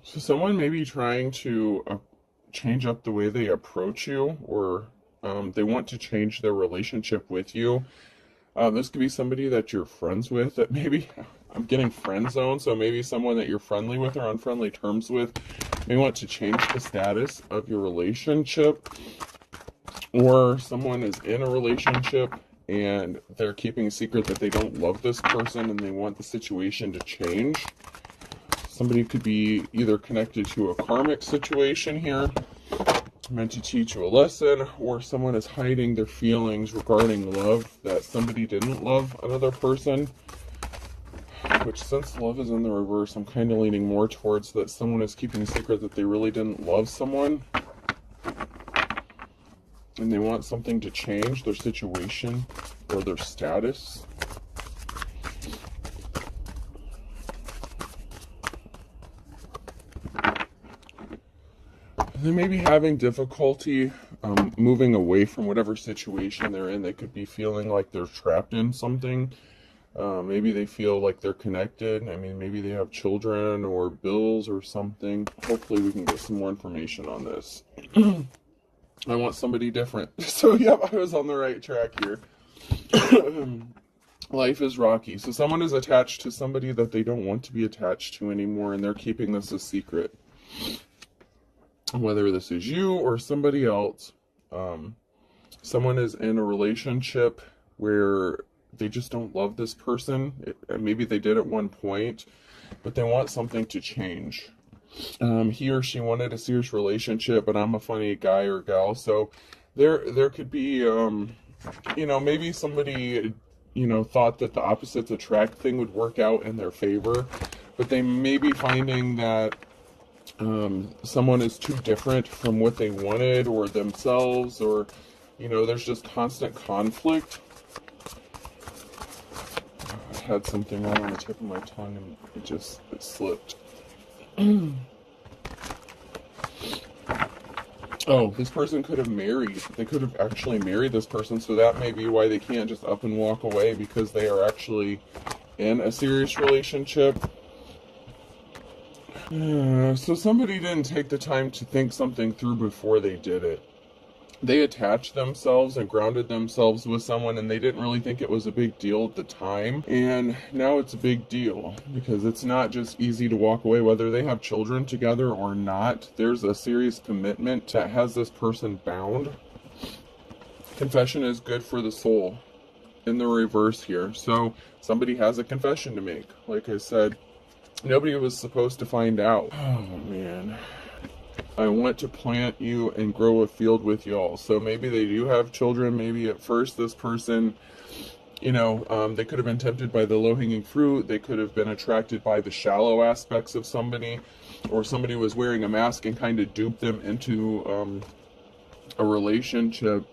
So someone may be trying to change up the way they approach you, or they want to change their relationship with you. This could be somebody that you're friends with that maybe, I'm getting friend zone, so maybe someone that you're friendly with or on friendly terms with may want to change the status of your relationship, or someone is in a relationship and they're keeping a secret that they don't love this person and they want the situation to change. Somebody could be either connected to a karmic situation here, meant to teach you a lesson, or someone is hiding their feelings regarding love, that somebody didn't love another person. Which, since love is in the reverse, I'm kind of leaning more towards that someone is keeping a secret that they really didn't love someone. And they want something to change, their situation or their status. They may be having difficulty moving away from whatever situation they're in. They could be feeling like they're trapped in something. Maybe they feel like they're connected. I mean, maybe they have children or bills or something. Hopefully we can get some more information on this. I want somebody different. So, yep, I was on the right track here. Life is rocky. So someone is attached to somebody that they don't want to be attached to anymore, and they're keeping this a secret. Whether this is you or somebody else, someone is in a relationship where they just don't love this person. Maybe they did at one point, but they want something to change. He or she wanted a serious relationship, but I'm a funny guy or gal. So there could be, maybe somebody, thought that the opposites attract thing would work out in their favor, but they may be finding that someone is too different from what they wanted or themselves, or, there's just constant conflict. I had something right on the tip of my tongue and it slipped. Oh, this person could have married. They could have actually married this person, so that may be why they can't just up and walk away, because they are actually in a serious relationship. So somebody didn't take the time to think something through before they did it. They attached themselves and grounded themselves with someone, and they didn't really think it was a big deal at the time. And now it's a big deal, because it's not just easy to walk away, whether they have children together or not. There's a serious commitment that has this person bound. Confession is good for the soul in the reverse here. So somebody has a confession to make. Like I said, nobody was supposed to find out. Oh, man. I want to plant you and grow a field with y'all. So maybe they do have children. Maybe at first this person, they could have been tempted by the low-hanging fruit. They could have been attracted by the shallow aspects of somebody. Or somebody was wearing a mask and kind of duped them into a relationship.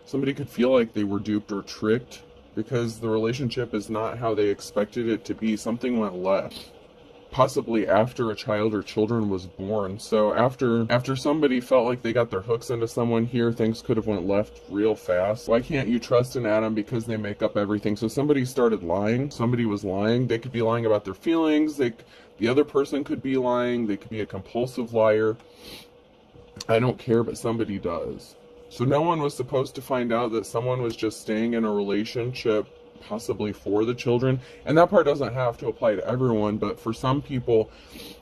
Somebody could feel like they were duped or tricked because the relationship is not how they expected it to be. Something went left. Possibly after a child or children was born. So after somebody felt like they got their hooks into someone here, things could have went left real fast. Why can't you trust an atom? Because they make up everything. So somebody started lying. Somebody was lying. They could be lying about their feelings. The other person could be lying. They could be a compulsive liar. I don't care, but somebody does. So no one was supposed to find out that someone was just staying in a relationship possibly for the children. And that part doesn't have to apply to everyone, but for some people,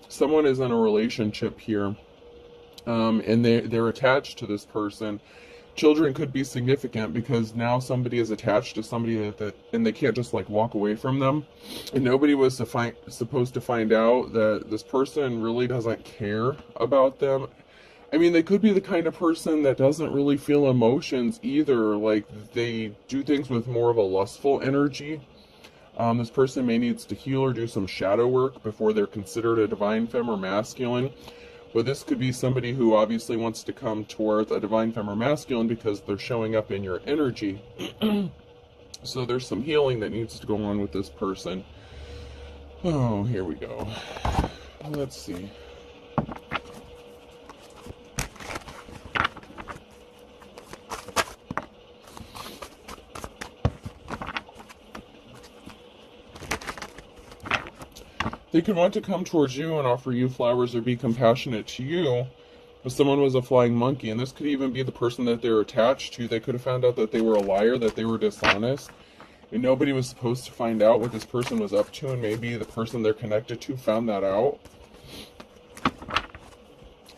someone is in a relationship here, and they're attached to this person. Children could be significant because now somebody is attached to somebody and they can't just walk away from them. And nobody was supposed to find out that this person really doesn't care about them. I mean, they could be the kind of person that doesn't really feel emotions either. Like, they do things with more of a lustful energy. This person may needs to heal or do some shadow work before they're considered a divine femme or masculine. But this could be somebody who obviously wants to come towards a divine femme or masculine because they're showing up in your energy. So there's some healing that needs to go on with this person. Oh, here we go. Let's see. They They could want to come towards you and offer you flowers or be compassionate to you, but someone was a flying monkey. And this could even be the person that they're attached to. They could have found out that they were a liar, that they were dishonest, and nobody was supposed to find out what this person was up to, and maybe the person they're connected to found that out.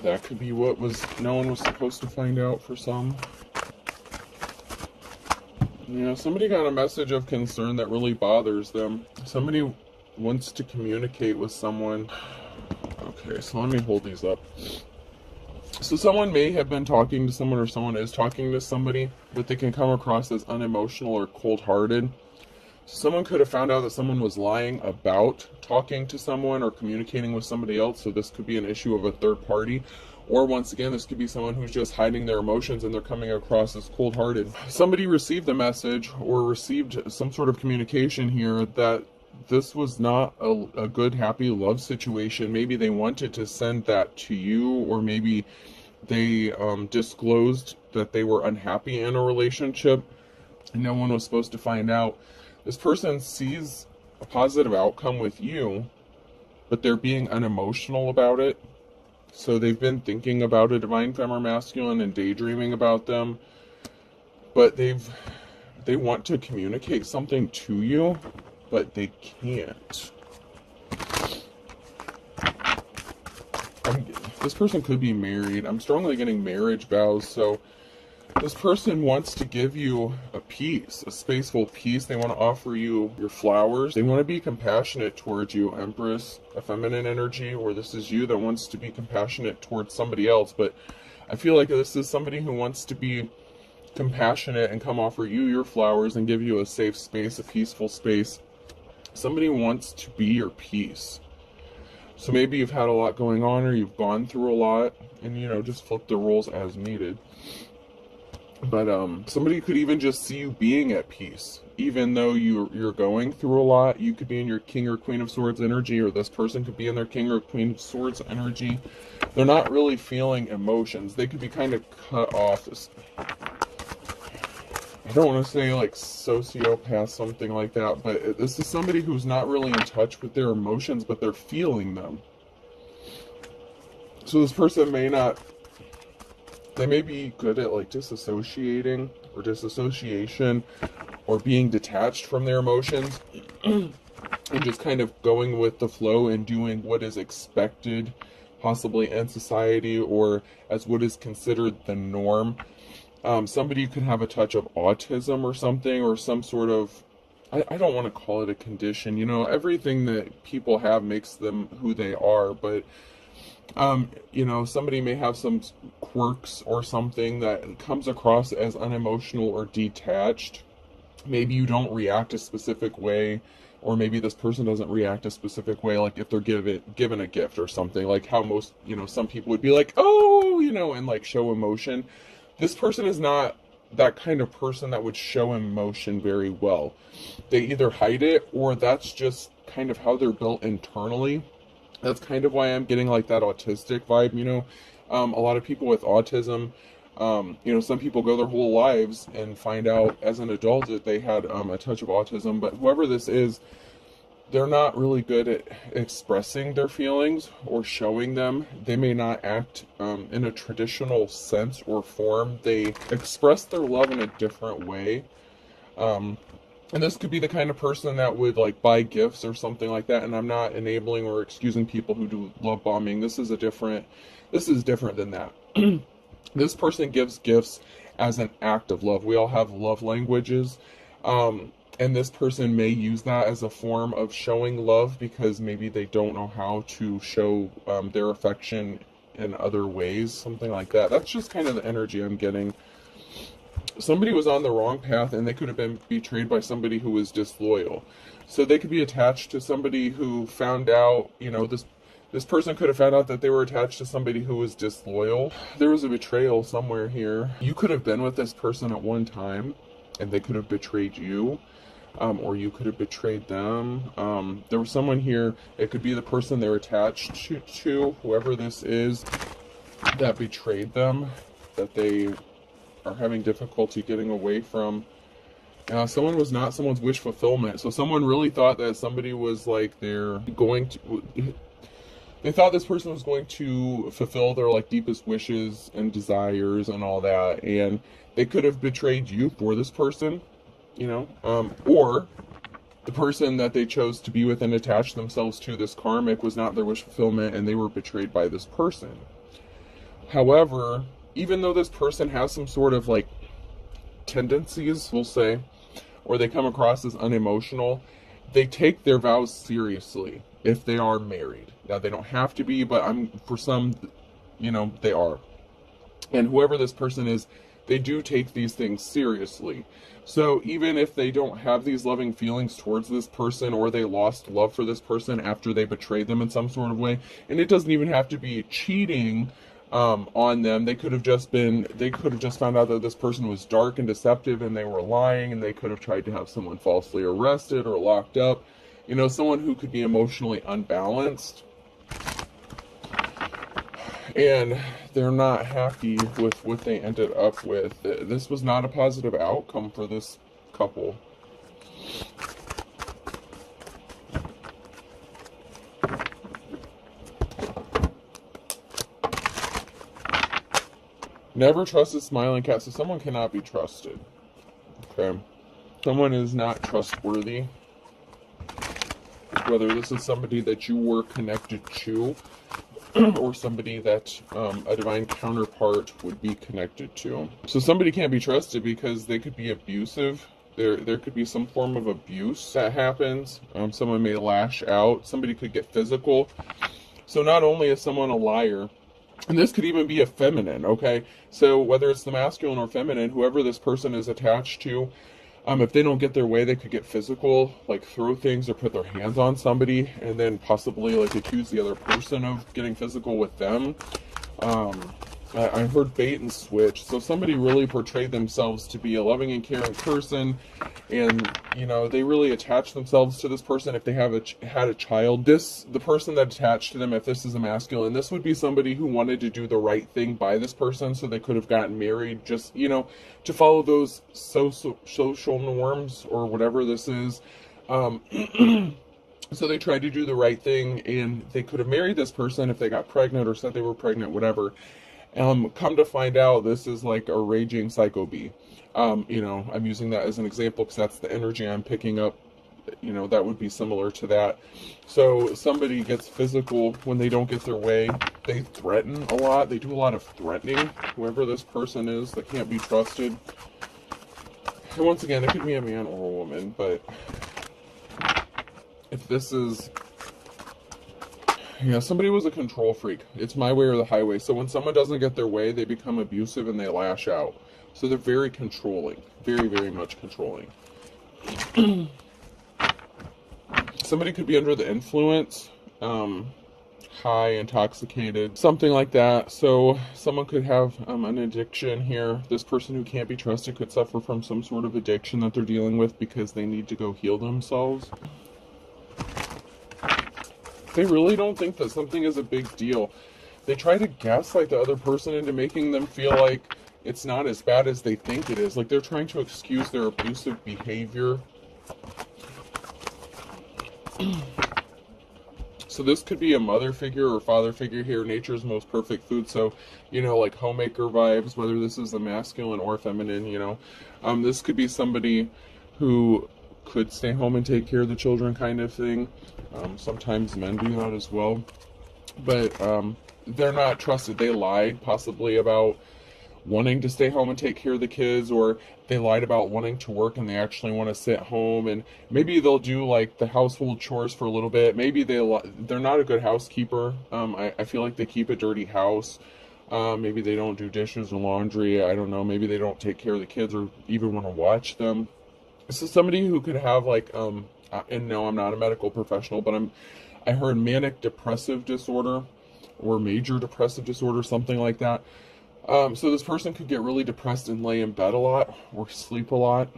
That could be what no one was supposed to find out for some. Somebody got a message of concern that really bothers them. Somebody wants to communicate with someone. Okay, so let me hold these up. So someone may have been talking to someone, or someone is talking to somebody, but they can come across as unemotional or cold-hearted. Someone could have found out that someone was lying about talking to someone or communicating with somebody else, so this could be an issue of a third party. Or once again, this could be someone who's just hiding their emotions and they're coming across as cold-hearted. Somebody received a message or received some sort of communication here that this was not a good, happy love situation. Maybe they wanted to send that to you, or maybe they disclosed that they were unhappy in a relationship and no one was supposed to find out. This person sees a positive outcome with you, but they're being unemotional about it. So they've been thinking about a divine femme or masculine and daydreaming about them, but they want to communicate something to you, but they can't. This person could be married. I'm strongly getting marriage vows, so this person wants to give you a peace, a spaceful peace. They want to offer you your flowers. They want to be compassionate towards you, Empress, a feminine energy, or this is you that wants to be compassionate towards somebody else. But I feel like this is somebody who wants to be compassionate and come offer you your flowers and give you a safe space, a peaceful space. Somebody wants to be your peace. So maybe you've had a lot going on, or you've gone through a lot, and just flip the roles as needed. But somebody could even just see you being at peace, even though you're going through a lot. You could be in your King or Queen of Swords energy, or this person could be in their King or Queen of Swords energy. They're not really feeling emotions. They could be kind of cut off. I don't want to say like sociopath, something like that, but this is somebody who's not really in touch with their emotions, but they're feeling them. So this person they may be good at like disassociating or disassociation, or being detached from their emotions and just kind of going with the flow and doing what is expected, possibly in society, or as what is considered the norm. Somebody could have a touch of autism or something, or some sort of, I don't want to call it a condition. Everything that people have makes them who they are, but somebody may have some quirks or something that comes across as unemotional or detached. Maybe you don't react a specific way, or maybe this person doesn't react a specific way, like if they're given a gift or something, like how most, some people would be like, oh, and like show emotion. This person is not that kind of person that would show emotion very well. They either hide it, or that's just kind of how they're built internally. That's kind of why I'm getting like that autistic vibe, a lot of people with autism, some people go their whole lives and find out as an adult that they had a touch of autism, but whoever this is, they're not really good at expressing their feelings or showing them. They may not act in a traditional sense or form. They express their love in a different way. And this could be the kind of person that would like buy gifts or something like that. And I'm not enabling or excusing people who do love bombing. This is different than that. This person gives gifts as an act of love. We all have love languages. And this person may use that as a form of showing love, because maybe they don't know how to show their affection in other ways, something like that. That's just kind of the energy I'm getting. Somebody was on the wrong path, and they could have been betrayed by somebody who was disloyal. So they could be attached to somebody who found out, this person could have found out that they were attached to somebody who was disloyal. There was a betrayal somewhere here. You could have been with this person at one time, and they could have betrayed you. Or you could have betrayed them. There was someone here, it could be the person they're attached to, whoever this is, that betrayed them, that they are having difficulty getting away from. Someone was not someone's wish fulfillment. So someone really thought that somebody was like they thought this person was going to fulfill their like deepest wishes and desires and all that, and they could have betrayed you for this person, or the person that they chose to be with and attach themselves to, this karmic, was not their wish fulfillment and they were betrayed by this person. However, even though this person has some sort of like tendencies, we'll say, or they come across as unemotional, they take their vows seriously if they are married. Now, they don't have to be, but for some, they are. And whoever this person is, they do take these things seriously. So even if they don't have these loving feelings towards this person, or they lost love for this person after they betrayed them in some sort of way, and it doesn't even have to be cheating on them. They could have just found out that this person was dark and deceptive and they were lying, and they could have tried to have someone falsely arrested or locked up. Someone who could be emotionally unbalanced, and they're not happy with what they ended up with. This was not a positive outcome for this couple. Never trust a smiling cat. So someone cannot be trusted. Okay. Someone is not trustworthy. Whether this is somebody that you were connected to, or somebody that a divine counterpart would be connected to. So somebody can't be trusted because they could be abusive. There could be some form of abuse that happens. Someone may lash out. Somebody could get physical. So not only is someone a liar, and this could even be a feminine, okay? So whether it's the masculine or feminine, whoever this person is attached to, if they don't get their way, they could get physical, like throw things or put their hands on somebody, and then possibly like accuse the other person of getting physical with them. I heard bait and switch. So somebody really portrayed themselves to be a loving and caring person, and they really attach themselves to this person. If they had a child, the person that attached to them, if this is a masculine, this would be somebody who wanted to do the right thing by this person, so they could have gotten married, just to follow those social norms or whatever this is. So they tried to do the right thing, and they could have married this person if they got pregnant or said they were pregnant, whatever. Come to find out, this is like a raging psycho bee. I'm using that as an example because that's the energy I'm picking up. That would be similar to that. So somebody gets physical when they don't get their way. They threaten a lot. They do a lot of threatening. Whoever this person is that can't be trusted. And once again, it could be a man or a woman, but if this is... somebody was a control freak. It's my way or the highway. So when someone doesn't get their way, they become abusive and they lash out. So they're very controlling. Very, very much controlling. Somebody could be under the influence, high, intoxicated, something like that. So someone could have an addiction here. This person who can't be trusted could suffer from some sort of addiction that they're dealing with because they need to go heal themselves. They really don't think that something is a big deal. They try to gaslight the other person into making them feel like it's not as bad as they think it is. Like they're trying to excuse their abusive behavior. So this could be a mother figure or father figure here. Nature's most perfect food. So, like homemaker vibes, whether this is the masculine or feminine, this could be somebody who could stay home and take care of the children kind of thing. Sometimes men do that as well. But they're not trusted. They lied possibly about wanting to stay home and take care of the kids, or they lied about wanting to work and they actually want to sit home, and maybe they'll do like the household chores for a little bit. Maybe they're not a good housekeeper. I feel like they keep a dirty house. Maybe they don't do dishes or laundry. I don't know. Maybe they don't take care of the kids or even want to watch them. This is somebody who could have like, and no, I'm not a medical professional, but I heard manic depressive disorder or major depressive disorder, something like that. So this person could get really depressed and lay in bed a lot or sleep a lot.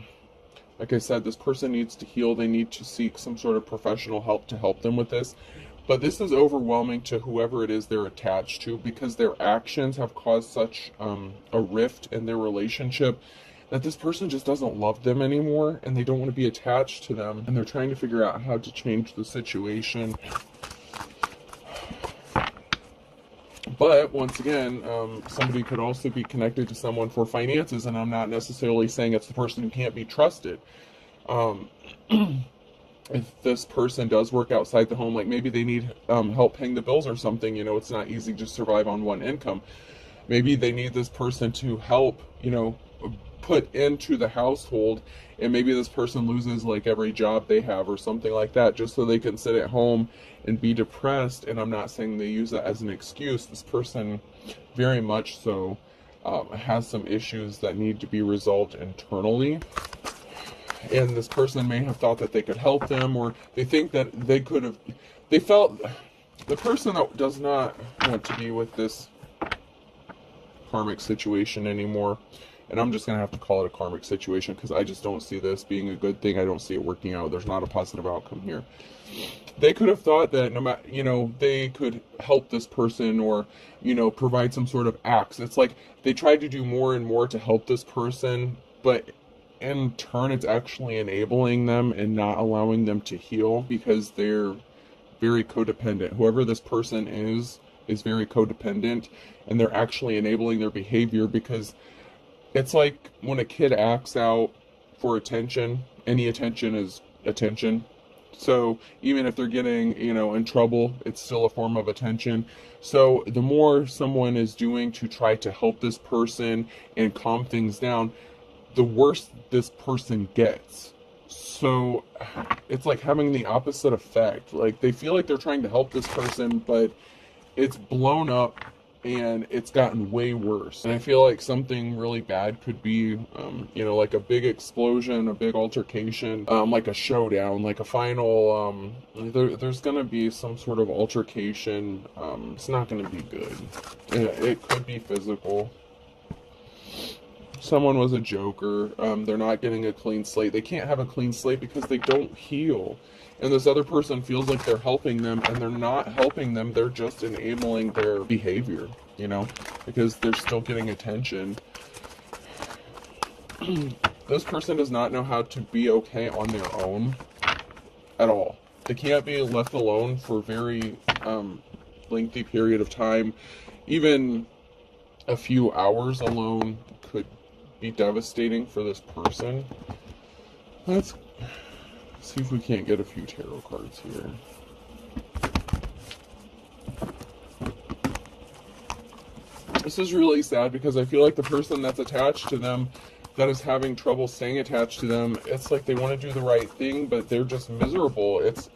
Like I said, this person needs to heal. They need to seek some sort of professional help to help them with this. But this is overwhelming to whoever it is they're attached to, because their actions have caused such a rift in their relationship that this person just doesn't love them anymore and they don't want to be attached to them, and they're trying to figure out how to change the situation. But once again, somebody could also be connected to someone for finances, and I'm not necessarily saying it's the person who can't be trusted. If this person does work outside the home, like maybe they need help paying the bills or something, it's not easy to survive on one income. Maybe they need this person to help, put into the household, and maybe this person loses like every job they have or something like that, just so they can sit at home and be depressed. And I'm not saying they use that as an excuse. This person very much so has some issues that need to be resolved internally. And this person may have thought that they could help them, or they think that they felt the person that does not want to be with this karmic situation anymore, and I'm just going to have to call it a karmic situation because I just don't see this being a good thing. I don't see it working out. There's not a positive outcome here. They could have thought that no matter, they could help this person or, provide some sort of acts. It's like they tried to do more and more to help this person, but in turn, it's actually enabling them and not allowing them to heal because they're very codependent. Whoever this person is very codependent, and they're actually enabling their behavior because it's like when a kid acts out for attention, any attention is attention. So even if they're getting, in trouble, it's still a form of attention. So the more someone is doing to try to help this person and calm things down, the worse this person gets. So it's like having the opposite effect. Like they feel like they're trying to help this person, but it's blown up and it's gotten way worse. And I feel like something really bad could be, like a big explosion, a big altercation, like a showdown, like a final, there's going to be some sort of altercation. It's not going to be good. It could be physical. Someone was a joker. They're not getting a clean slate. They can't have a clean slate because they don't heal. And this other person feels like they're helping them, and they're not helping them. They're just enabling their behavior, because they're still getting attention. This person does not know how to be okay on their own at all. They can't be left alone for a very lengthy period of time. Even a few hours alone could be devastating for this person. Let's see if we can't get a few tarot cards here. This is really sad because I feel like the person that's attached to them, that is having trouble staying attached to them, it's like they want to do the right thing, but they're just miserable. It's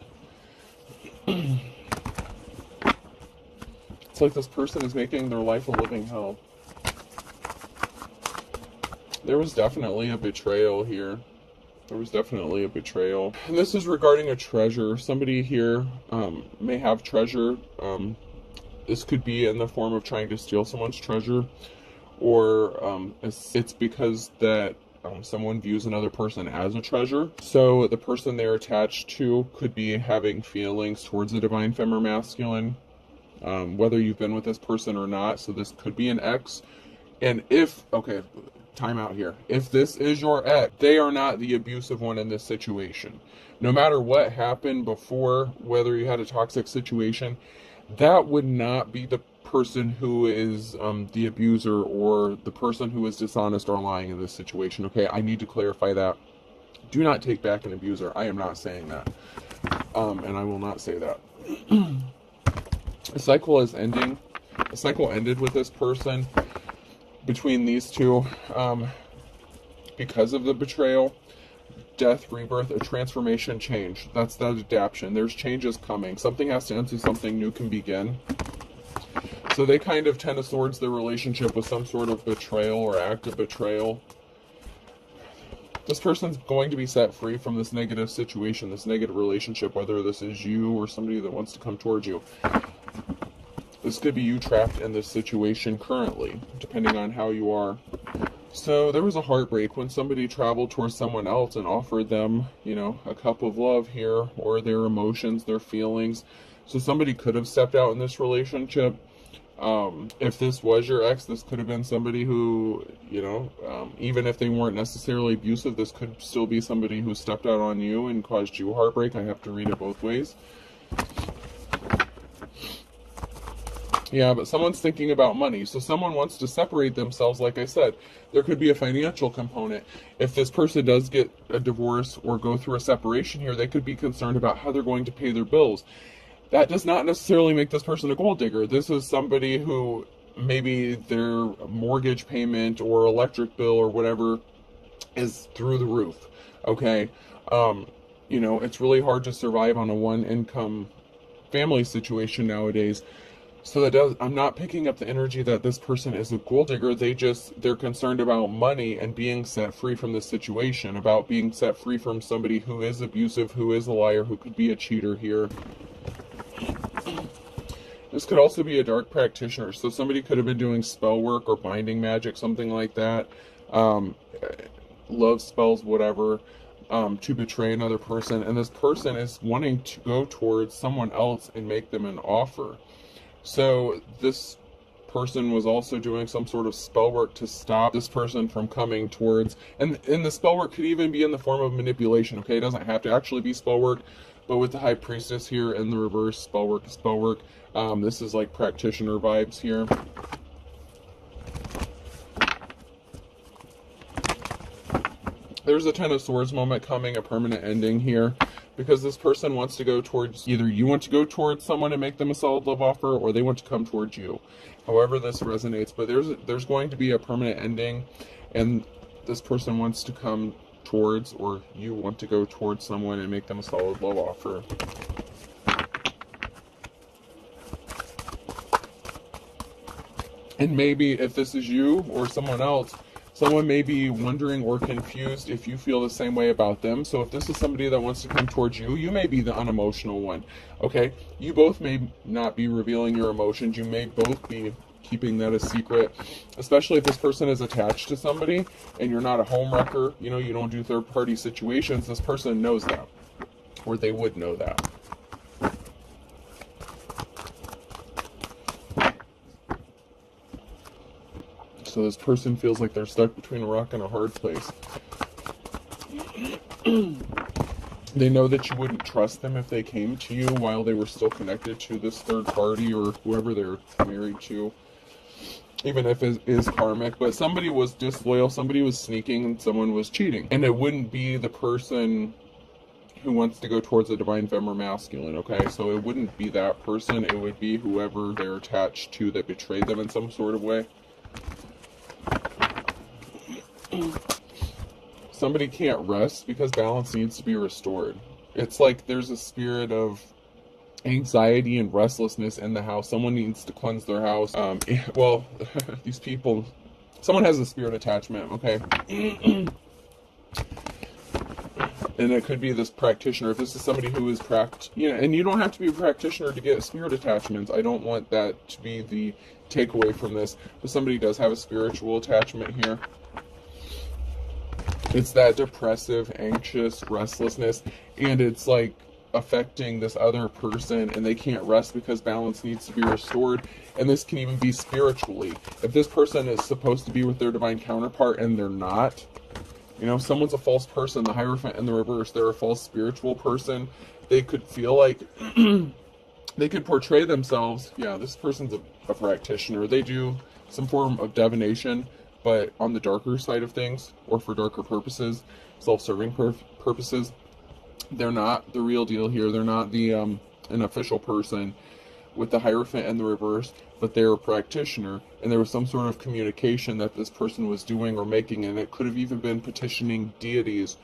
like this person is making their life a living hell. There was definitely a betrayal here. There was definitely a betrayal. And this is regarding a treasure. Somebody here may have treasure. This could be in the form of trying to steal someone's treasure, or it's because that someone views another person as a treasure. So the person they're attached to could be having feelings towards the divine feminine masculine, whether you've been with this person or not. So this could be an ex. And time out here. If this is your ex, they are not the abusive one in this situation. No matter what happened before, whether you had a toxic situation, that would not be the person who is the abuser or the person who is dishonest or lying in this situation. Okay, I need to clarify that. Do not take back an abuser. I am not saying that. And I will not say that. A cycle is ending. A cycle ended with this person. Between these two, because of the betrayal, death, rebirth, a transformation, change. That's that adaptation. There's changes coming. Something has to end so something new can begin. So they kind of Ten of Swords their relationship with some sort of betrayal or act of betrayal. This person's going to be set free from this negative situation, this negative relationship, whether this is you or somebody that wants to come towards you. This could be you trapped in this situation currently, depending on how you are. So there was a heartbreak when somebody traveled towards someone else and offered them, a cup of love here, or their emotions, their feelings. So somebody could have stepped out in this relationship. If this was your ex, this could have been somebody who, you know, even if they weren't necessarily abusive, this could still be somebody who stepped out on you and caused you heartbreak. I have to read it both ways. Yeah, but someone's thinking about money. So someone wants to separate themselves. Like I said, there could be a financial component. If this person does get a divorce or go through a separation here, they could be concerned about how they're going to pay their bills. That does not necessarily make this person a gold digger. This is somebody who maybe their mortgage payment or electric bill or whatever is through the roof. Okay. You know, it's really hard to survive on a one income family situation nowadays. So I'm not picking up the energy that this person is a gold digger. They're concerned about money and being set free from this situation, about being set free from somebody who is abusive, who is a liar, who could be a cheater here. This could also be a dark practitioner. So somebody could have been doing spell work or binding magic, something like that. Love spells, whatever, to betray another person. And this person is wanting to go towards someone else and make them an offer. So this person was also doing some sort of spell work to stop this person from coming towards, and the spell work could even be in the form of manipulation. Okay, it doesn't have to actually be spell work, but with the High Priestess here in the reverse, spell work is spell work. This is like practitioner vibes here. There's a Ten of Swords moment coming, a permanent ending here, because this person wants to go towards, either you want to go towards someone and make them a solid love offer, or they want to come towards you. However this resonates, but there's going to be a permanent ending, and this person wants to come towards, or you want to go towards someone and make them a solid love offer. And maybe if this is you or someone else, someone may be wondering or confused if you feel the same way about them. So if this is somebody that wants to come towards you, you may be the unemotional one, okay? You both may not be revealing your emotions. You may both be keeping that a secret, especially if this person is attached to somebody and you're not a homewrecker, you know, you don't do third-party situations. This person knows that, or they would know that. So this person feels like they're stuck between a rock and a hard place. They know that you wouldn't trust them if they came to you while they were still connected to this third party or whoever they're married to, even if it is karmic. But somebody was disloyal, somebody was sneaking, and someone was cheating. And it wouldn't be the person who wants to go towards the divine feminine masculine, okay? So it wouldn't be that person. It would be whoever they're attached to that betrayed them in some sort of way. Somebody can't rest because balance needs to be restored. It's like there's a spirit of anxiety and restlessness in the house. Someone needs to cleanse their house. Well, these people, someone has a spirit attachment, okay? And it could be this practitioner. If this is somebody who is and you don't have to be a practitioner to get spirit attachments. I don't want that to be the takeaway from this. But somebody does have a spiritual attachment here. It's that depressive, anxious restlessness, and it's like affecting this other person, and they can't rest because balance needs to be restored. And this can even be spiritually. If this person is supposed to be with their divine counterpart and they're not, you know, someone's a false person, the Hierophant in the reverse, they're a false spiritual person. They could feel like they could portray themselves, yeah, this person's a practitioner. They do some form of divination, but on the darker side of things, or for darker purposes, self-serving purposes. They're not the real deal here. They're not the an official person with the Hierophant and the reverse, but they're a practitioner, and there was some sort of communication that this person was doing or making, and it could have even been petitioning deities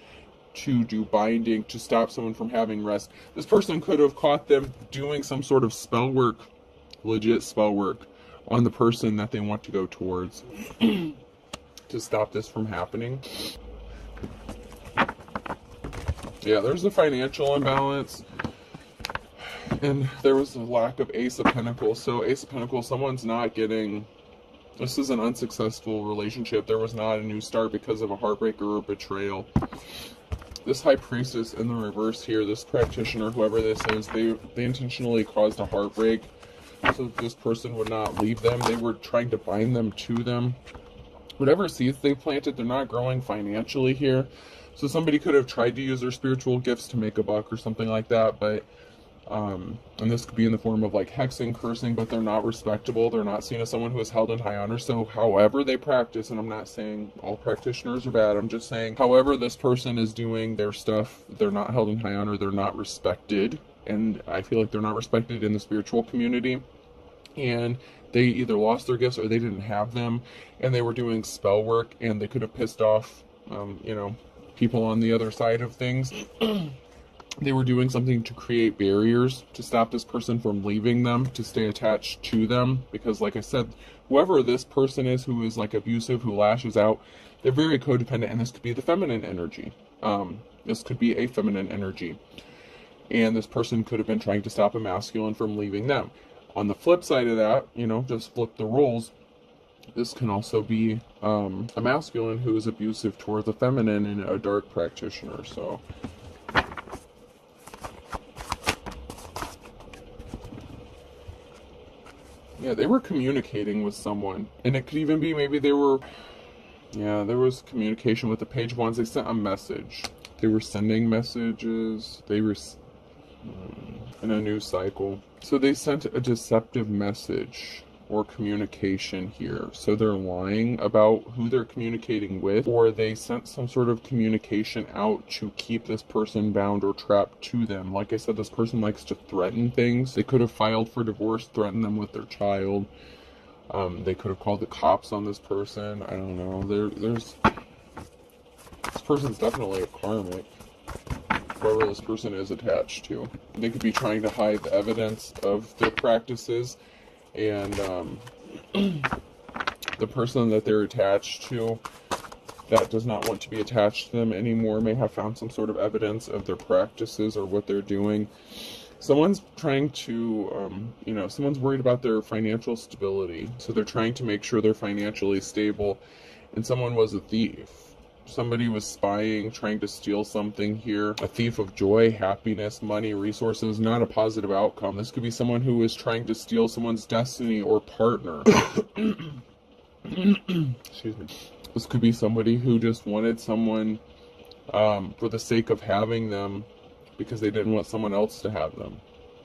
to do binding to stop someone from having rest. This person could have caught them doing some sort of spell work, legit spell work, on the person that they want to go towards to stop this from happening. Yeah, there's a financial imbalance, and there was a lack of Ace of Pentacles. So Ace of Pentacles, someone's not getting, this is an unsuccessful relationship. There was not a new start because of a heartbreak or a betrayal. This High Priestess in the reverse here, this practitioner, whoever this is, they intentionally caused a heartbreak so this person would not leave them. They were trying to bind them to them. Whatever seeds they planted, they're not growing financially here. So somebody could have tried to use their spiritual gifts to make a buck or something like that, but and this could be in the form of like hexing, cursing, but they're not respectable. They're not seen as someone who is held in high honor. So however they practice, and I'm not saying all practitioners are bad, I'm just saying however this person is doing their stuff, they're not held in high honor, they're not respected. And I feel like they're not respected in the spiritual community. And they either lost their gifts or they didn't have them, and they were doing spell work, and they could have pissed off, people on the other side of things. They were doing something to create barriers to stop this person from leaving them, to stay attached to them. Because like I said, whoever this person is who is like abusive, who lashes out, they're very codependent, and this could be the feminine energy. This could be a feminine energy. And this person could have been trying to stop a masculine from leaving them. On the flip side of that, just flip the roles. This can also be a masculine who is abusive toward the feminine and a dark practitioner. So yeah, they were communicating with someone. And it could even be maybe there was communication with the page ones. They sent a message. They were sending messages. They were in a new cycle. So they sent a deceptive message or communication here. So they're lying about who they're communicating with, or they sent some sort of communication out to keep this person bound or trapped to them. Like I said, this person likes to threaten things. They could have filed for divorce, threatened them with their child. They could have called the cops on this person. I don't know. This person's definitely a karmic, whoever this person is attached to. They could be trying to hide the evidence of their practices, and the person that they're attached to that does not want to be attached to them anymore may have found some sort of evidence of their practices or what they're doing. Someone's trying to, someone's worried about their financial stability, so they're trying to make sure they're financially stable, and someone was a thief. Somebody was spying, trying to steal something here. A thief of joy, happiness, money, resources, not a positive outcome. This could be someone who is trying to steal someone's destiny or partner. Excuse me. This could be somebody who just wanted someone for the sake of having them, because they didn't want someone else to have them.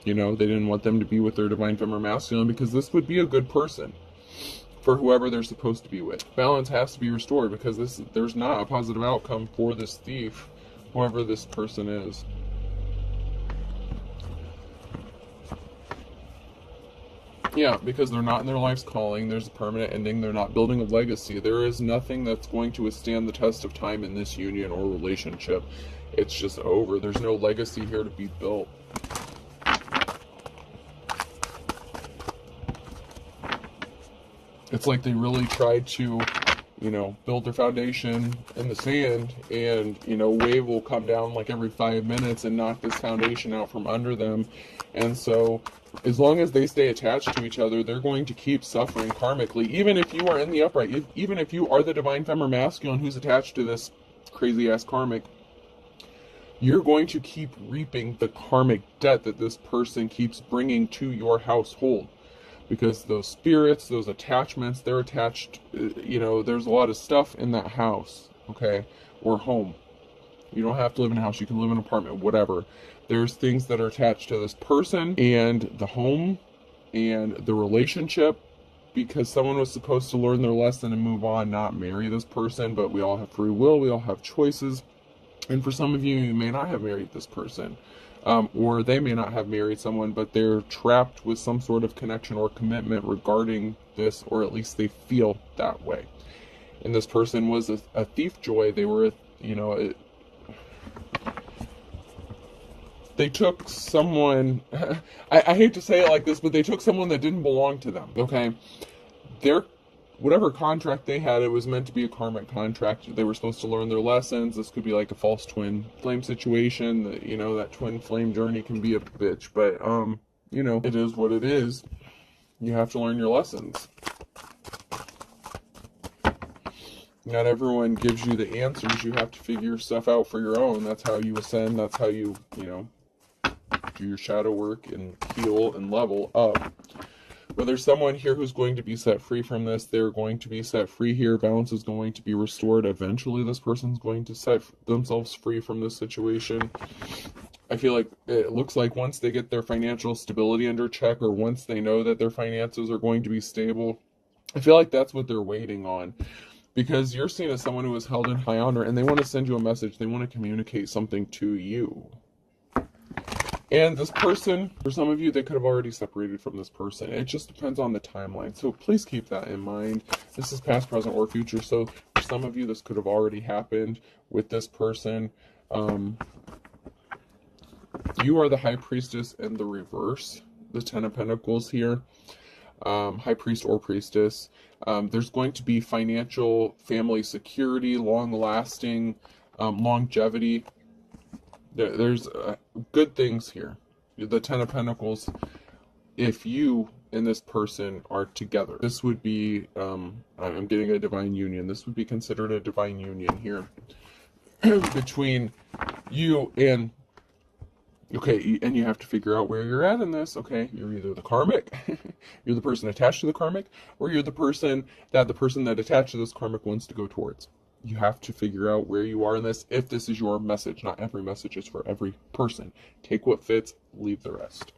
They didn't want them to be with their divine feminine masculine, because this would be a good person for whoever they're supposed to be with. Balance has to be restored, because there's not a positive outcome for this thief, whoever this person is. Yeah, because they're not in their life's calling. There's a permanent ending. They're not building a legacy. There is nothing that's going to withstand the test of time in this union or relationship. It's just over. There's no legacy here to be built. It's like they really tried to, build their foundation in the sand, and, wave will come down like every 5 minutes and knock this foundation out from under them. And so as long as they stay attached to each other, they're going to keep suffering karmically. Even if you are in the upright, even if you are the divine feminine masculine who's attached to this crazy ass karmic, you're going to keep reaping the karmic debt that this person keeps bringing to your household. Because those spirits, those attachments, they're attached, there's a lot of stuff in that house, okay, or home. You don't have to live in a house, you can live in an apartment, whatever. There's things that are attached to this person and the home and the relationship, because someone was supposed to learn their lesson and move on, not marry this person. But we all have free will, we all have choices. And for some of you, you may not have married this person. Or they may not have married someone, but they're trapped with some sort of connection or commitment regarding this, or at least they feel that way. And this person was a thief joy. They were, they took someone, I hate to say it like this, but they took someone that didn't belong to them, okay? Whatever contract they had, it was meant to be a karmic contract. They were supposed to learn their lessons. This could be like a false twin flame situation. That twin flame journey can be a bitch, but, it is what it is. You have to learn your lessons. Not everyone gives you the answers. You have to figure stuff out for your own. That's how you ascend. That's how you, do your shadow work and heal and level up. But there's someone here who's going to be set free from this. They're going to be set free here. Balance is going to be restored. Eventually, this person's going to set themselves free from this situation. I feel like it looks like once they get their financial stability under check, or once they know that their finances are going to be stable, I feel like that's what they're waiting on. Because you're seen as someone who is held in high honor, and they want to send you a message. They want to communicate something to you. And this person, for some of you, they could have already separated from this person. It just depends on the timeline. So please keep that in mind. This is past, present, or future. So for some of you, this could have already happened with this person. You are the High Priestess in the reverse. The Ten of Pentacles here. High Priest or Priestess. There's going to be financial, family security, long-lasting, longevity. There's good things here. The Ten of Pentacles, if you and this person are together, this would be, I'm getting a divine union. This would be considered a divine union here between you and, okay, and you have to figure out where you're at in this. Okay, you're either the karmic, you're the person attached to the karmic, or you're the person that attached to this karmic wants to go towards. You have to figure out where you are in this, if this is your message. Not every message is for every person. Take what fits, leave the rest.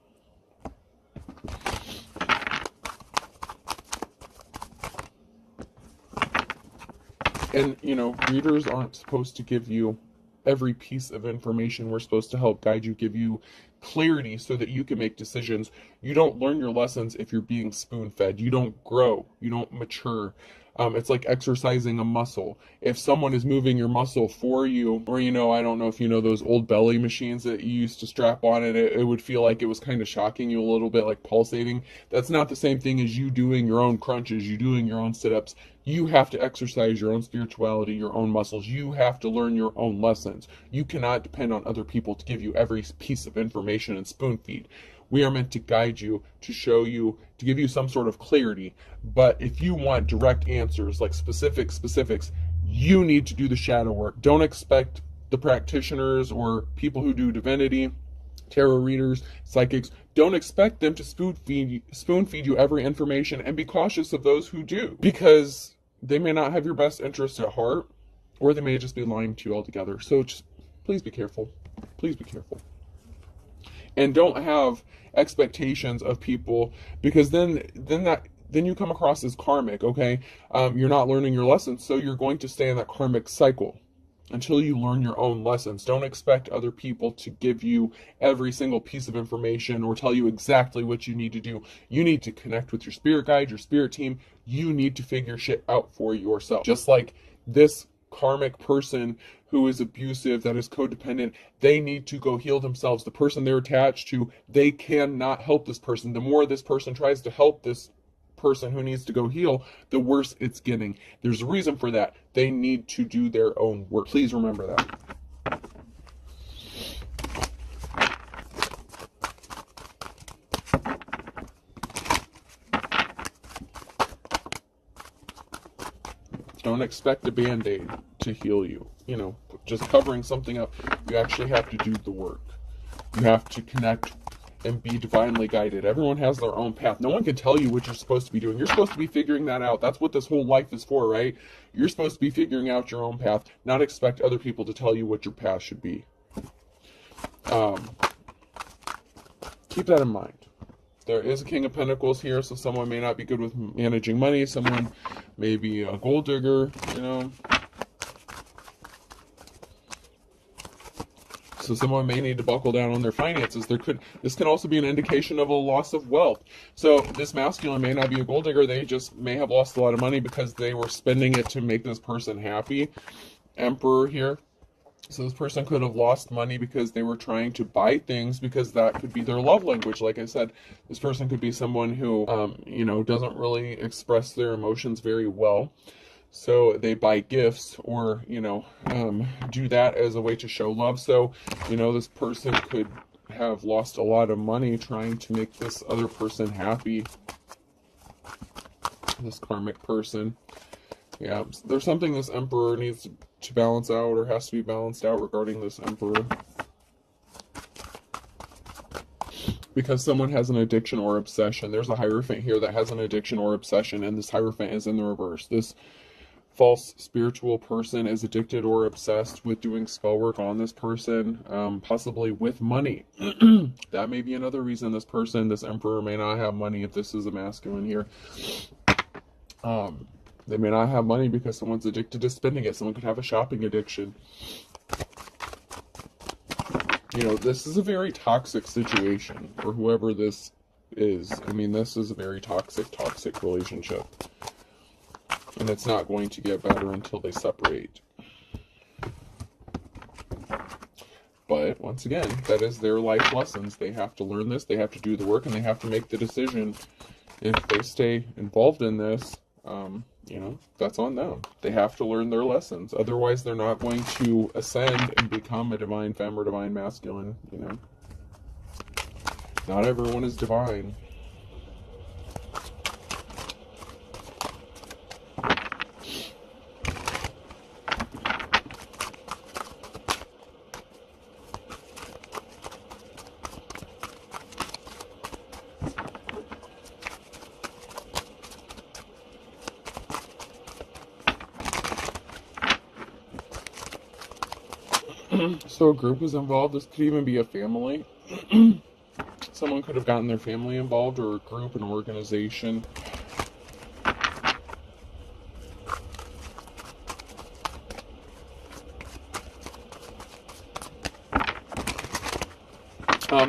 And, you know, readers aren't supposed to give you every piece of information. We're supposed to help guide you, give you clarity so that you can make decisions. You don't learn your lessons if you're being spoon-fed. You don't grow. You don't mature. It's like exercising a muscle. If someone is moving your muscle for you, or, you know, I don't know if you know those old belly machines that you used to strap on it would feel like it was kind of shocking you a little bit, like pulsating. That's not the same thing as you doing your own crunches, you doing your own sit-ups. You have to exercise your own spirituality, your own muscles. You have to learn your own lessons. You cannot depend on other people to give you every piece of information and spoon feed. We are meant to guide you, to show you, to give you some sort of clarity. But if you want direct answers, like specifics, you need to do the shadow work. Don't expect the practitioners or people who do divinity, tarot readers, psychics, don't expect them to spoon feed you every information, and be cautious of those who do, because they may not have your best interest at heart, or they may just be lying to you altogether. So just please be careful. Please be careful. And don't have expectations of people, because then you come across as karmic, okay? You're not learning your lessons, so you're going to stay in that karmic cycle until you learn your own lessons. Don't expect other people to give you every single piece of information or tell you exactly what you need to do. You need to connect with your spirit guide, your spirit team. You need to figure shit out for yourself. Just like this karmic person who is abusive, that is codependent, they need to go heal themselves. The person they're attached to, they cannot help this person. The more this person tries to help this person who needs to go heal, the worse it's getting. There's a reason for that. They need to do their own work. Please remember that. Don't expect a band-aid to heal you. You know, just covering something up. You actually have to do the work. You have to connect and be divinely guided. Everyone has their own path. No one can tell you what you're supposed to be doing. You're supposed to be figuring that out. That's what this whole life is for, right? You're supposed to be figuring out your own path, not expect other people to tell you what your path should be. Keep that in mind. There is a King of Pentacles here, so someone may not be good with managing money. Someone may be a gold digger, you know. So someone may need to buckle down on their finances. This can also be an indication of a loss of wealth. So this masculine may not be a gold digger. They just may have lost a lot of money because they were spending it to make this person happy. Emperor here. So this person could have lost money because they were trying to buy things, because that could be their love language. Like I said, this person could be someone who, you know, doesn't really express their emotions very well. So they buy gifts, or, you know, do that as a way to show love. So, you know, this person could have lost a lot of money trying to make this other person happy. This karmic person. Yeah, there's something this Emperor needs to balance out, or has to be balanced out regarding this Emperor. because someone has an addiction or obsession. There's a Hierophant here that has an addiction or obsession, and this Hierophant is in the reverse. This false spiritual person is addicted or obsessed with doing spell work on this person, possibly with money. That may be another reason this person, this Emperor, may not have money if this is a masculine here. They may not have money because someone's addicted to spending it. Someone could have a shopping addiction. You know, this is a very toxic situation for whoever this is. I mean, this is a very toxic relationship. And it's not going to get better until they separate. But, once again, that is their life lessons. They have to learn this, they have to do the work, and they have to make the decision. If they stay involved in this, you know, that's on them. They have to learn their lessons. Otherwise, they're not going to ascend and become a divine femme or divine masculine, you know. Not everyone is divine. So a group is involved. This could even be a family. Someone could have gotten their family involved, or a group, an organization.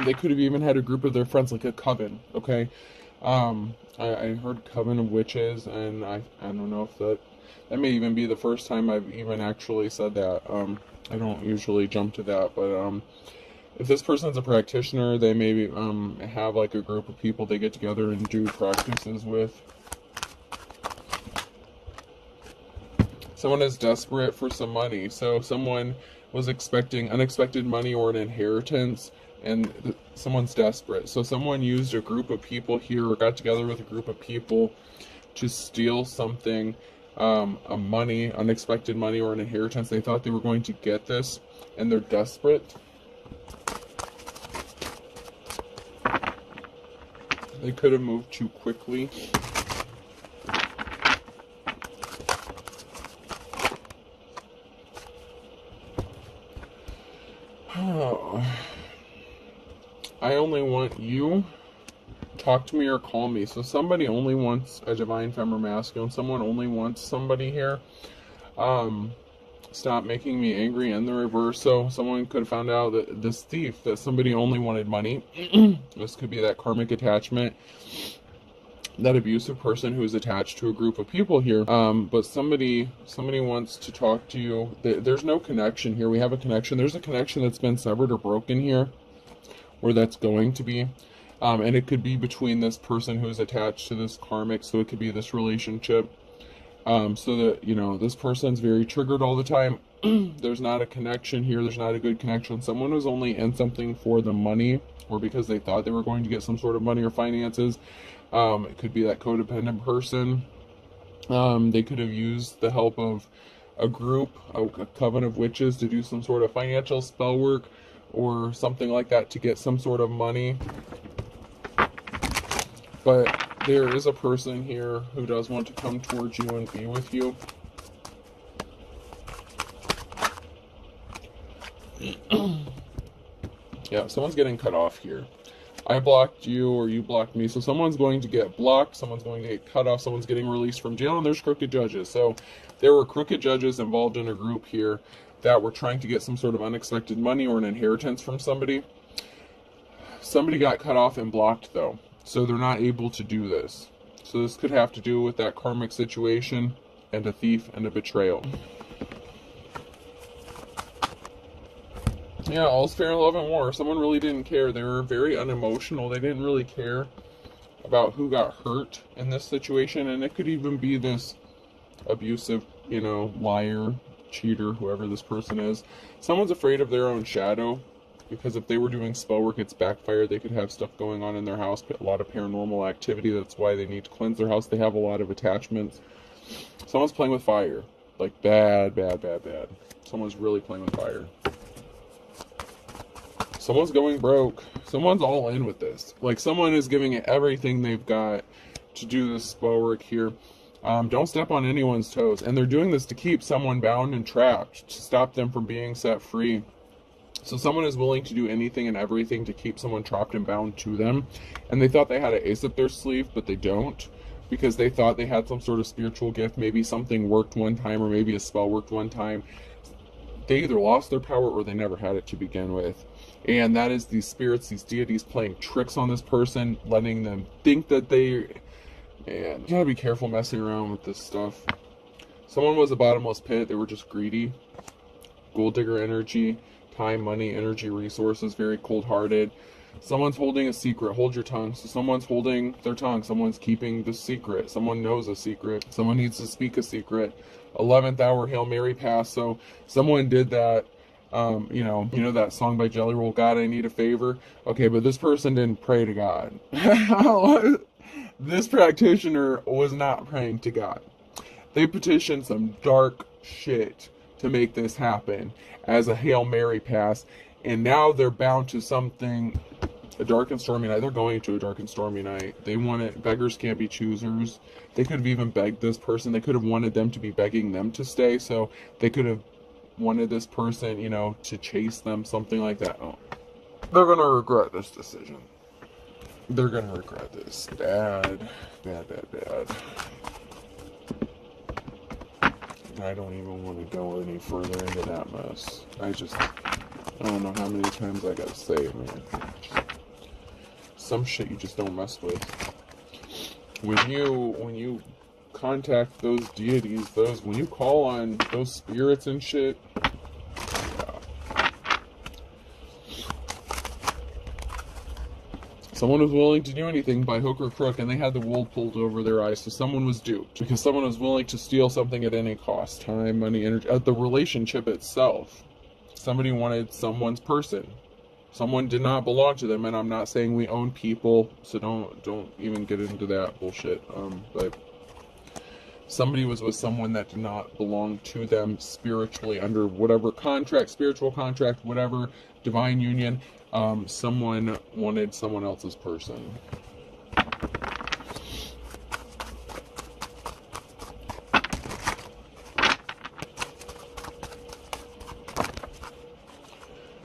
They could have even had a group of their friends, like a coven, okay? I heard coven of witches, and I don't know if that may even be the first time I've even actually said that. I don't usually jump to that, but if this person's a practitioner, they maybe have like a group of people they get together and do practices with. Someone is desperate for some money, so someone was expecting unexpected money or an inheritance, and someone's desperate. So someone used a group of people here, or got together with a group of people to steal something, a money, unexpected money, or an inheritance. They thought they were going to get this, and they're desperate. They could have moved too quickly. I only want you. Talk to me or call me. So somebody only wants a divine femme or masculine. Someone only wants somebody here. Stop making me angry, in the reverse. So someone could have found out that this thief, that somebody only wanted money. This could be that karmic attachment, that abusive person who is attached to a group of people here. But somebody wants to talk to you. There's no connection here. We have a connection. There's a connection that's been severed or broken here, or that's going to be. And it could be between this person who is attached to this karmic, so it could be this relationship. So that, you know, this person's very triggered all the time. There's not a connection here. There's not a good connection. Someone was only in something for the money, or because they thought they were going to get some sort of money or finances. It could be that codependent person. They could have used the help of a group, a coven of witches, to do some sort of financial spell work or something like that to get some sort of money. But there is a person here who does want to come towards you and be with you. Yeah, someone's getting cut off here. I blocked you, or you blocked me. So someone's going to get blocked, someone's going to get cut off, someone's getting released from jail, and there's crooked judges. So there were crooked judges involved in a group here that were trying to get some sort of unexpected money or an inheritance from somebody. Somebody got cut off and blocked, though. So they're not able to do this. So this could have to do with that karmic situation and a thief and a betrayal. Yeah, all's fair in love and war. Someone really didn't care. They were very unemotional. They didn't really care about who got hurt in this situation. And it could even be this abusive, you know, liar, cheater, whoever this person is. Someone's afraid of their own shadow. Because if they were doing spell work, it's backfired. They could have stuff going on in their house, a lot of paranormal activity. That's why they need to cleanse their house. They have a lot of attachments. Someone's playing with fire. Like bad. Someone's really playing with fire. Someone's going broke. Someone's all in with this. Like, someone is giving it everything they've got to do this spell work here. Don't step on anyone's toes. And they're doing this to keep someone bound and trapped, to stop them from being set free. So someone is willing to do anything and everything to keep someone trapped and bound to them. And they thought they had an ace up their sleeve, but they don't. Because they thought they had some sort of spiritual gift. Maybe something worked one time, or maybe a spell worked one time. They either lost their power or they never had it to begin with. And that is these spirits, these deities playing tricks on this person, letting them think that they... Man, you gotta be careful messing around with this stuff. Someone was a bottomless pit. They were just greedy. Gold digger energy, time, money, energy, resources, very cold-hearted. Someone's holding a secret. Hold your tongue. So someone's holding their tongue. Someone's keeping the secret. Someone knows a secret. Someone needs to speak a secret. 11th hour Hail Mary pass. So someone did that. You know that song by Jelly Roll, God, I Need a Favor. Okay, but this person didn't pray to God. This practitioner was not praying to God. They petitioned some dark shit to make this happen as a Hail Mary pass. And now they're bound to something, a dark and stormy night. They're going to a dark and stormy night. They want it. Beggars can't be choosers. They could have even begged this person. They could have wanted them to be begging them to stay. So they could have wanted this person, you know, to chase them, something like that. Oh. They're going to regret this decision. They're going to regret this. Bad. Bad, bad, bad. I don't even want to go any further into that mess. I don't know how many times I gotta say it, man. Some shit you just don't mess with. When you contact those deities, when you call on those spirits and shit, yeah. Someone was willing to do anything by hook or crook, and they had the wool pulled over their eyes. So someone was duped because someone was willing to steal something at any cost: time, money, energy, the relationship itself. Somebody wanted someone's person. Someone did not belong to them, and I'm not saying we own people, so don't even get into that bullshit. But somebody was with someone that did not belong to them spiritually, under whatever contract, spiritual contract, whatever, divine union. Someone wanted someone else's person.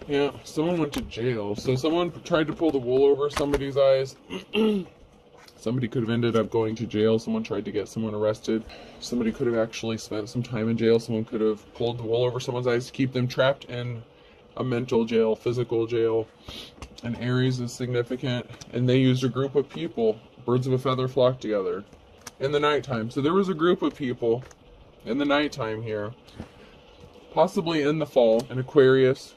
Yeah, someone went to jail. So someone tried to pull the wool over somebody's eyes. Somebody could have ended up going to jail. Someone tried to get someone arrested. Somebody could have actually spent some time in jail. Someone could have pulled the wool over someone's eyes to keep them trapped in a mental jail, physical jail. And Aries is significant. And they used a group of people. Birds of a feather flock together in the nighttime. So there was a group of people in the nighttime here. Possibly in the fall, in Aquarius.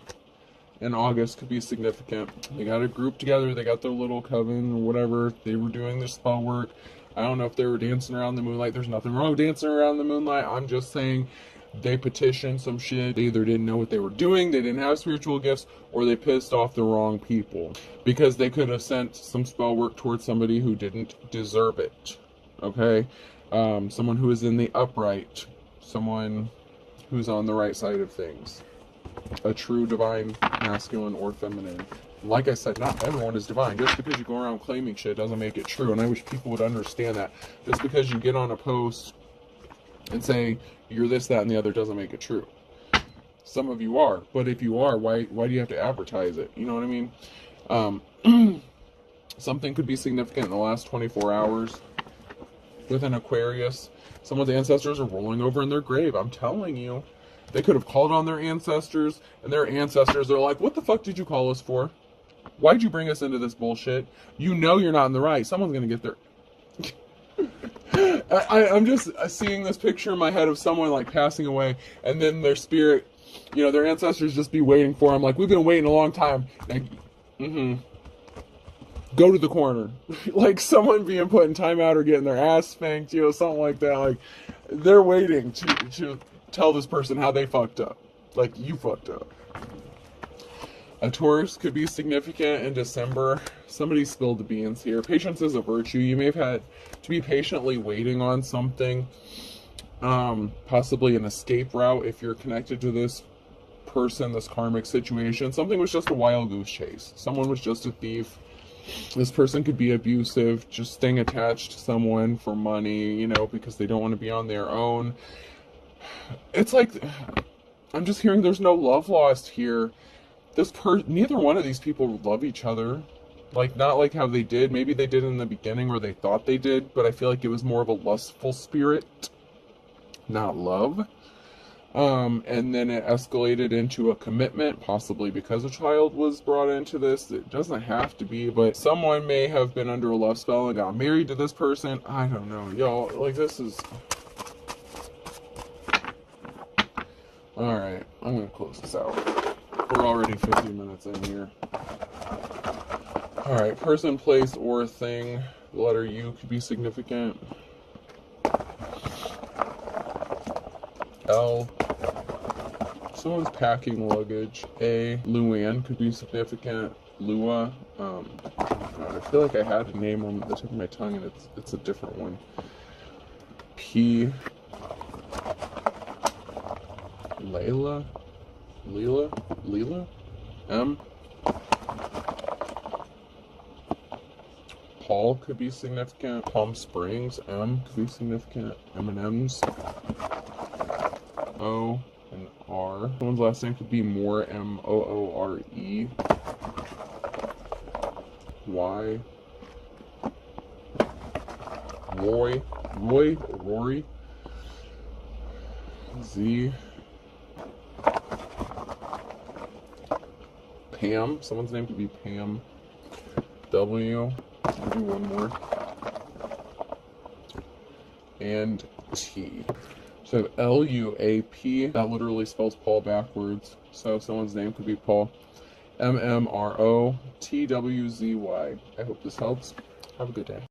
In August could be significant. They got a group together. They got their little coven or whatever. They were doing their spell work. I don't know if they were dancing around the moonlight. There's nothing wrong with dancing around the moonlight. I'm just saying they petitioned some shit. They either didn't know what they were doing, they didn't have spiritual gifts, or they pissed off the wrong people. Because they could have sent some spell work towards somebody who didn't deserve it. Okay? Someone who is in the upright. Someone who's on the right side of things. A true divine masculine or feminine. Like I said, not everyone is divine. Just because you go around claiming shit doesn't make it true. And I wish people would understand that. Just because you get on a post and say you're this, that, and the other doesn't make it true. Some of you are. But if you are, why do you have to advertise it? You know what I mean? Something could be significant in the last 24 hours. With an Aquarius, someone's ancestors are rolling over in their grave. I'm telling you. They could have called on their ancestors, and their ancestors are like, what the fuck did you call us for? Why'd you bring us into this bullshit? You know you're not in the right. Someone's going to get their... I'm just seeing this picture in my head of someone like passing away, and then their spirit, you know, their ancestors just be waiting for them. Like, we've been waiting a long time. Like, go to the corner. Like someone being put in timeout or getting their ass spanked, you know, something like that. Like, they're waiting to tell this person how they fucked up. Like, you fucked up. A Taurus could be significant in December. Somebody spilled the beans here. Patience is a virtue. You may have had to be patiently waiting on something. Possibly an escape route if you're connected to this person, this karmic situation. Something was just a wild goose chase. Someone was just a thief. This person could be abusive, just staying attached to someone for money, you know, because they don't want to be on their own. It's like, I'm just hearing there's no love lost here. Neither one of these people love each other. Like, not like how they did. Maybe they did in the beginning, or they thought they did, but I feel like it was more of a lustful spirit, not love. And then it escalated into a commitment, possibly because a child was brought into this. It doesn't have to be, but someone may have been under a love spell and got married to this person. I don't know, y'all. Like, this is... Alright, I'm gonna close this out. We're already 50 minutes in here. Alright, person, place, or thing. The letter U could be significant. L. Someone's packing luggage. A. Luann could be significant. Lua. God, I feel like I had a name on the tip of my tongue and it's a different one. P. Layla? Leela? M. Paul could be significant. Palm Springs. M could be significant. M&M's. O and R. Someone's last name could be Moore. M-O-O-R-E. Y. Rory. Z. Pam. Someone's name could be Pam. W. I'll do one more. And T. So L-U-A-P, that literally spells Paul backwards. So someone's name could be Paul. M-M-R-O-T-W-Z-Y. I hope this helps. Have a good day.